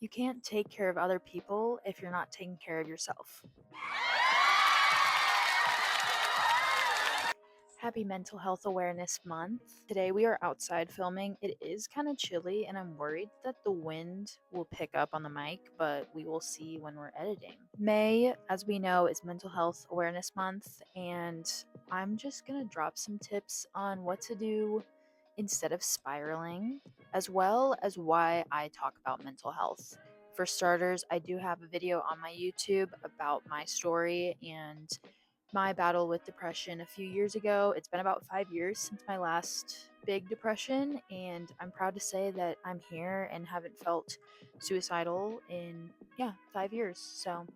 You can't take care of other people if you're not taking care of yourself. Happy Mental Health Awareness Month. Today we are outside filming. It is kind of chilly and I'm worried that the wind will pick up on the mic, but we will see when we're editing. May, as we know, is Mental Health Awareness Month, and I'm just gonna drop some tips on what to do instead of spiraling, as well as why I talk about mental health. For starters, I do have a video on my YouTube about my story and my battle with depression a few years ago. It's been about 5 years since my last big depression, and I'm proud to say that I'm here and haven't felt suicidal in, 5 years. So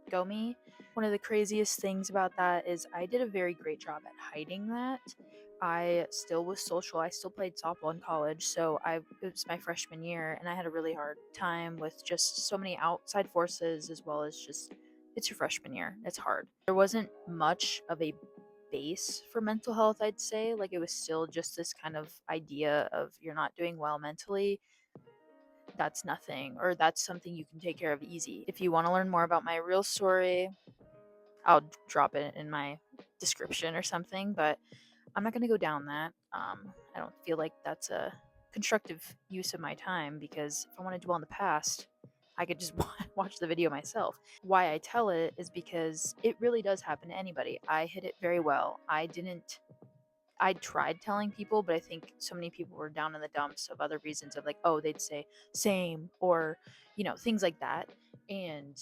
go me. One of the craziest things about that is I did a very great job at hiding that. I still was social. I still played softball in college, so it was my freshman year, and I had a really hard time with just so many outside forces, as well as just it's your freshman year. It's hard. There wasn't much of a base for mental health, I'd say. Like, it was still just this kind of idea of you're not doing well mentally, that's nothing, or that's something you can take care of easy. If you want to learn more about my real story, I'll drop it in my description or something, but I'm not going to go down that. I don't feel like that's a constructive use of my time, because if I want to dwell on the past, I could just watch the video myself. Why I tell it is because it really does happen to anybody. I hid it very well. I tried telling people, but I think so many people were down in the dumps of other reasons of, like, oh, they'd say same, or, things like that. And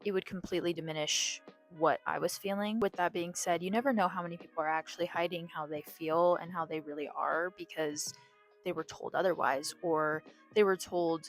it would completely diminish what I was feeling. With that being said, you never know how many people are actually hiding how they feel and how they really are because they were told otherwise, or they were told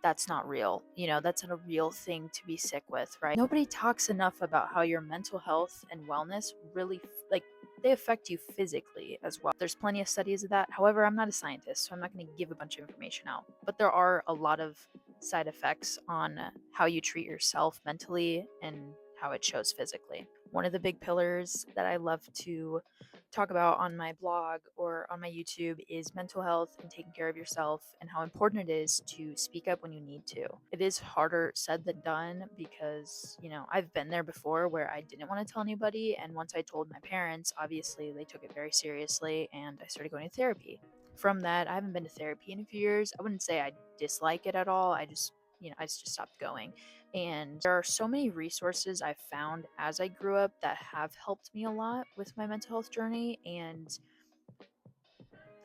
that's not real. That's not a real thing to be sick with, right? Nobody talks enough about how your mental health and wellness really, like, they affect you physically as well. There's plenty of studies of that. However, I'm not a scientist, so I'm not going to give a bunch of information out. But there are a lot of side effects on how you treat yourself mentally and how it shows physically. One of the big pillars that I love to talk about on my blog or on my YouTube is mental health and taking care of yourself, and how important it is to speak up when you need to. It is harder said than done because, I've been there before where I didn't want to tell anybody. And once I told my parents, obviously they took it very seriously and I started going to therapy. From that, I haven't been to therapy in a few years. I wouldn't say I dislike it at all. I just stopped going. And there are so many resources I've found as I grew up that have helped me a lot with my mental health journey. And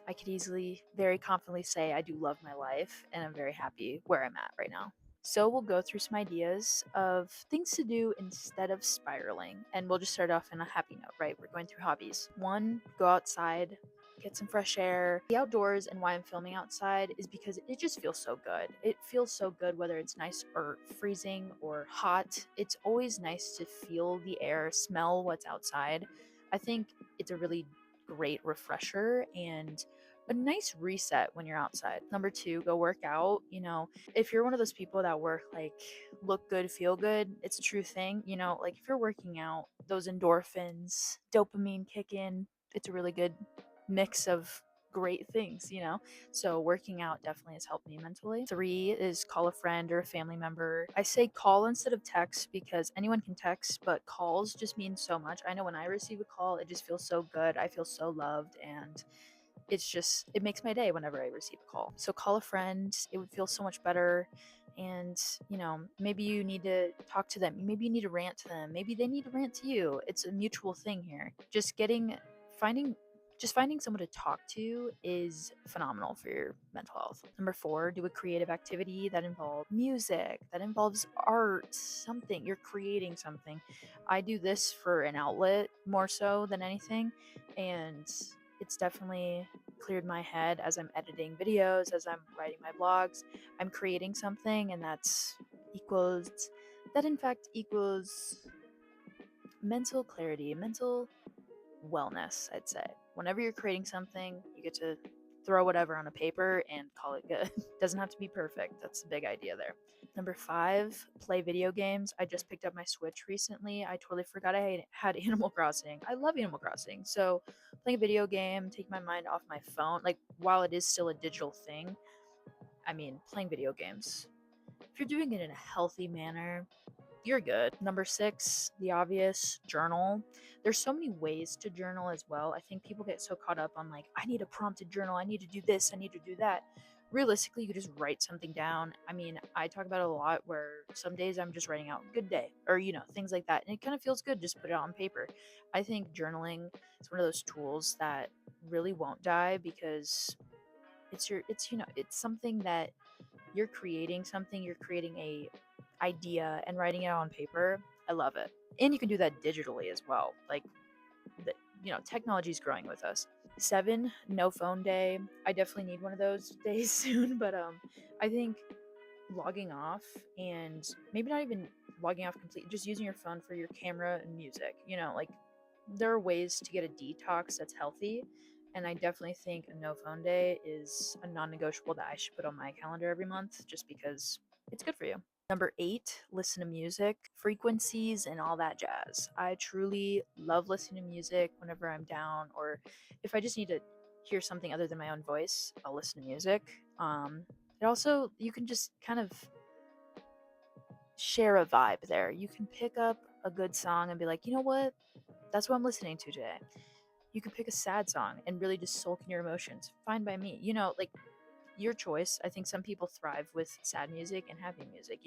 I could easily, very confidently say I do love my life and I'm very happy where I'm at right now. So we'll go through some ideas of things to do instead of spiraling. And we'll just start off in a happy note, right? We're going through hobbies. One, go outside, get some fresh air. The outdoors, and why I'm filming outside, is because it just feels so good. It feels so good whether it's nice or freezing or hot. It's always nice to feel the air, smell what's outside. I think it's a really great refresher and a nice reset when you're outside. Number two, go work out. If you're one of those people that work like look good, feel good, it's a true thing. Like, if you're working out, those endorphins, dopamine kick in. It's a really good mix of great things. So working out definitely has helped me mentally. Three is call a friend or a family member. I say call instead of text because anyone can text, but calls just mean so much. I know when I receive a call, it just feels so good. I feel so loved, and it makes my day whenever I receive a call. So call a friend. It would feel so much better. And, maybe you need to talk to them. Maybe you need to rant to them. Maybe they need to rant to you. It's a mutual thing here. Finding finding someone to talk to is phenomenal for your mental health. Number four, do a creative activity that involves music, that involves art, something. You're creating something. I do this for an outlet more so than anything. And it's definitely cleared my head as I'm editing videos, as I'm writing my blogs. I'm creating something, and that in fact equals mental clarity, mental wellness, I'd say. Whenever you're creating something, you get to throw whatever on a paper and call it good. Doesn't have to be perfect. That's the big idea there. Number five, play video games. I just picked up my Switch recently. I totally forgot I had Animal Crossing. I love Animal Crossing. So playing a video game, take my mind off my phone. Like, while it is still a digital thing, playing video games you're doing it in a healthy manner, you're good. Number 6, the obvious, journal. There's so many ways to journal as well. I think people get so caught up on like, I need a prompted journal, I need to do this, I need to do that. Realistically, you could just write something down. I mean, I talk about it a lot where some days I'm just writing out good day or things like that. And it kind of feels good just put it out on paper. I think journaling is one of those tools that really won't die because it's something that you're creating a idea and writing it out on paper. I love it. And you can do that digitally as well. Like technology is growing with us. 7, no phone day. I definitely need one of those days soon, but I think logging off, and maybe not even logging off completely, just using your phone for your camera and music. Like there are ways to get a detox that's healthy, and I definitely think a no phone day is a non-negotiable that I should put on my calendar every month just because it's good for you. Number 8, listen to music, frequencies, and all that jazz. I truly love listening to music whenever I'm down, or if I just need to hear something other than my own voice, I'll listen to music. It also, you can just kind of share a vibe there. You can pick up a good song and be like, you know what? That's what I'm listening to today. You can pick a sad song and really just sulk in your emotions. Fine by me. Like your choice. I think some people thrive with sad music and happy music.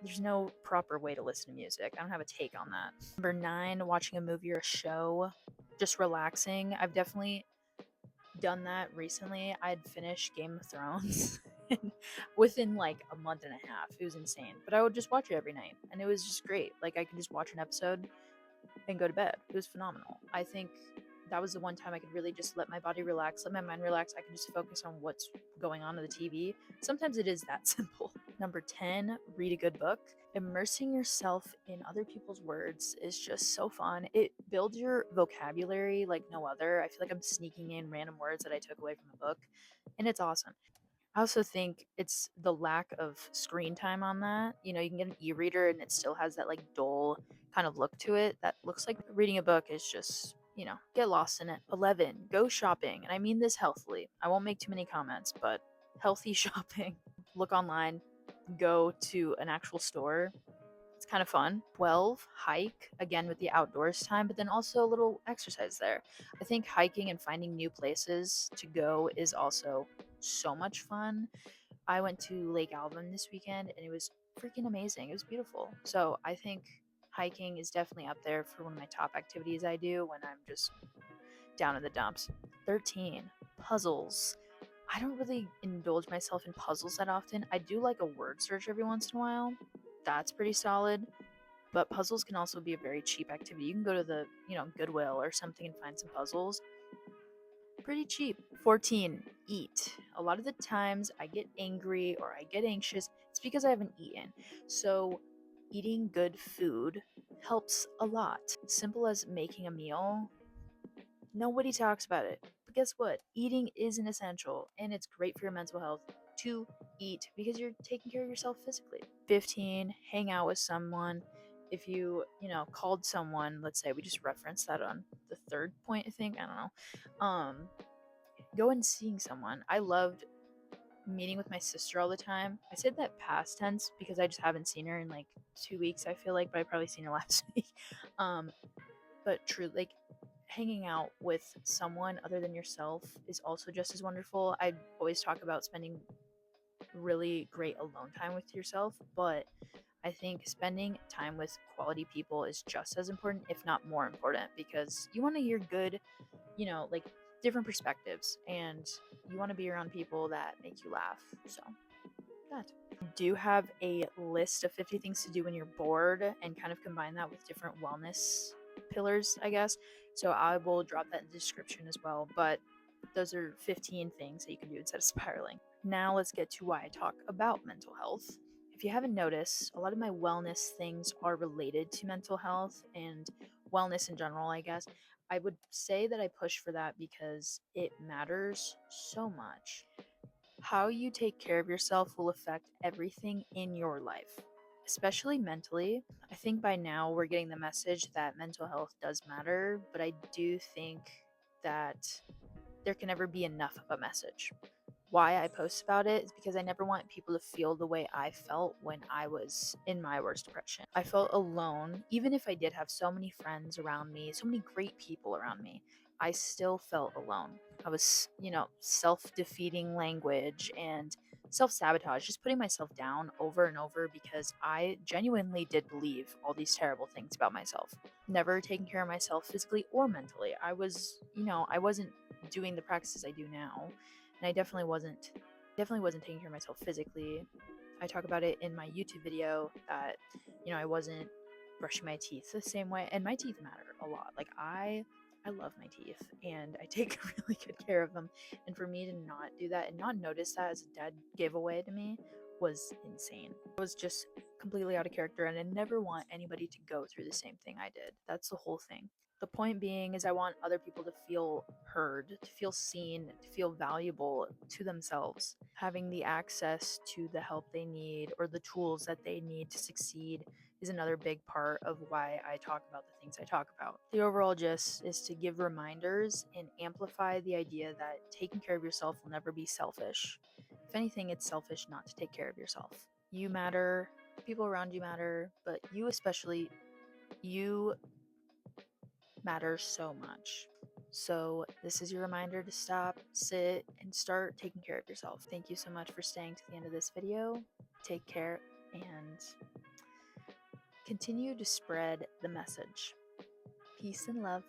There's no proper way to listen to music. I don't have a take on that. Number 9, watching a movie or a show, just relaxing. I've definitely done that recently. I'd finished Game of Thrones within like a month and a half. It was insane. But I would just watch it every night and it was just great. Like I could just watch an episode and go to bed. It was phenomenal. I think that was the one time I could really just let my body relax, let my mind relax. I can just focus on what's going on the TV. Sometimes it is that simple. Number 10, read a good book. Immersing yourself in other people's words is just so fun. It builds your vocabulary like no other. I feel like I'm sneaking in random words that I took away from a book, and it's awesome. I also think it's the lack of screen time on that. You can get an e-reader and it still has that like dull kind of look to it that looks like reading a book is just, get lost in it. 11, go shopping. And I mean this healthily. I won't make too many comments, but healthy shopping. Look online, go to an actual store. It's kind of fun. 12, hike, again with the outdoors time, but then also a little exercise there. I think hiking and finding new places to go is also so much fun. I went to Lake Alvin this weekend and it was freaking amazing. It was beautiful. So I think hiking is definitely up there for one of my top activities I do when I'm just down in the dumps. 13, puzzles. I don't really indulge myself in puzzles that often. I do like a word search every once in a while. That's pretty solid. But puzzles can also be a very cheap activity. You can go to the, Goodwill or something and find some puzzles. Pretty cheap. 14, eat. A lot of the times I get angry or I get anxious, it's because I haven't eaten. So, eating good food helps a lot. Simple as making a meal. Nobody talks about it. But guess what? Eating is an essential and it's great for your mental health to eat because you're taking care of yourself physically. 15, hang out with someone. If called someone, let's say we just referenced that on the third point, I think. I don't know. Go and seeing someone. I loved meeting with my sister all the time. I said that past tense because I just haven't seen her in like 2 weeks, I feel like, but I probably seen her last week. But true, like hanging out with someone other than yourself is also just as wonderful. I always talk about spending really great alone time with yourself, but I think spending time with quality people is just as important, if not more important, because you want to hear good, like different perspectives, and you want to be around people that make you laugh. So, that. Do have a list of 50 things to do when you're bored and kind of combine that with different wellness pillars, I guess. So, I will drop that in the description as well. But those are 15 things that you can do instead of spiraling. Now, let's get to why I talk about mental health. If you haven't noticed, a lot of my wellness things are related to mental health and wellness in general, I guess. I would say that I push for that because it matters so much. How you take care of yourself will affect everything in your life, especially mentally. I think by now we're getting the message that mental health does matter, but I do think that there can never be enough of a message. Why I post about it is because I never want people to feel the way I felt when I was in my worst depression. I felt alone, even if I did have so many friends around me, so many great people around me. I still felt alone. I was, self defeating language and self sabotage, just putting myself down over and over because I genuinely did believe all these terrible things about myself. Never taking care of myself physically or mentally. I wasn't doing the practices I do now, and I definitely wasn't taking care of myself physically. I talk about it in my YouTube video that I wasn't brushing my teeth the same way, and my teeth matter a lot. Like I love my teeth and I take really good care of them, and for me to not do that and not notice that as a dead giveaway to me was insane. I was just completely out of character, and I never want anybody to go through the same thing I did. That's the whole thing. The point being is I want other people to feel heard, to feel seen, to feel valuable to themselves. Having the access to the help they need or the tools that they need to succeed is another big part of why I talk about the things I talk about. The overall gist is to give reminders and amplify the idea that taking care of yourself will never be selfish. If anything, it's selfish not to take care of yourself. You matter, people around you matter, but you matters so much. So, this is your reminder to stop, sit, and start taking care of yourself. Thank you so much for staying to the end of this video. Take care and continue to spread the message. Peace and love.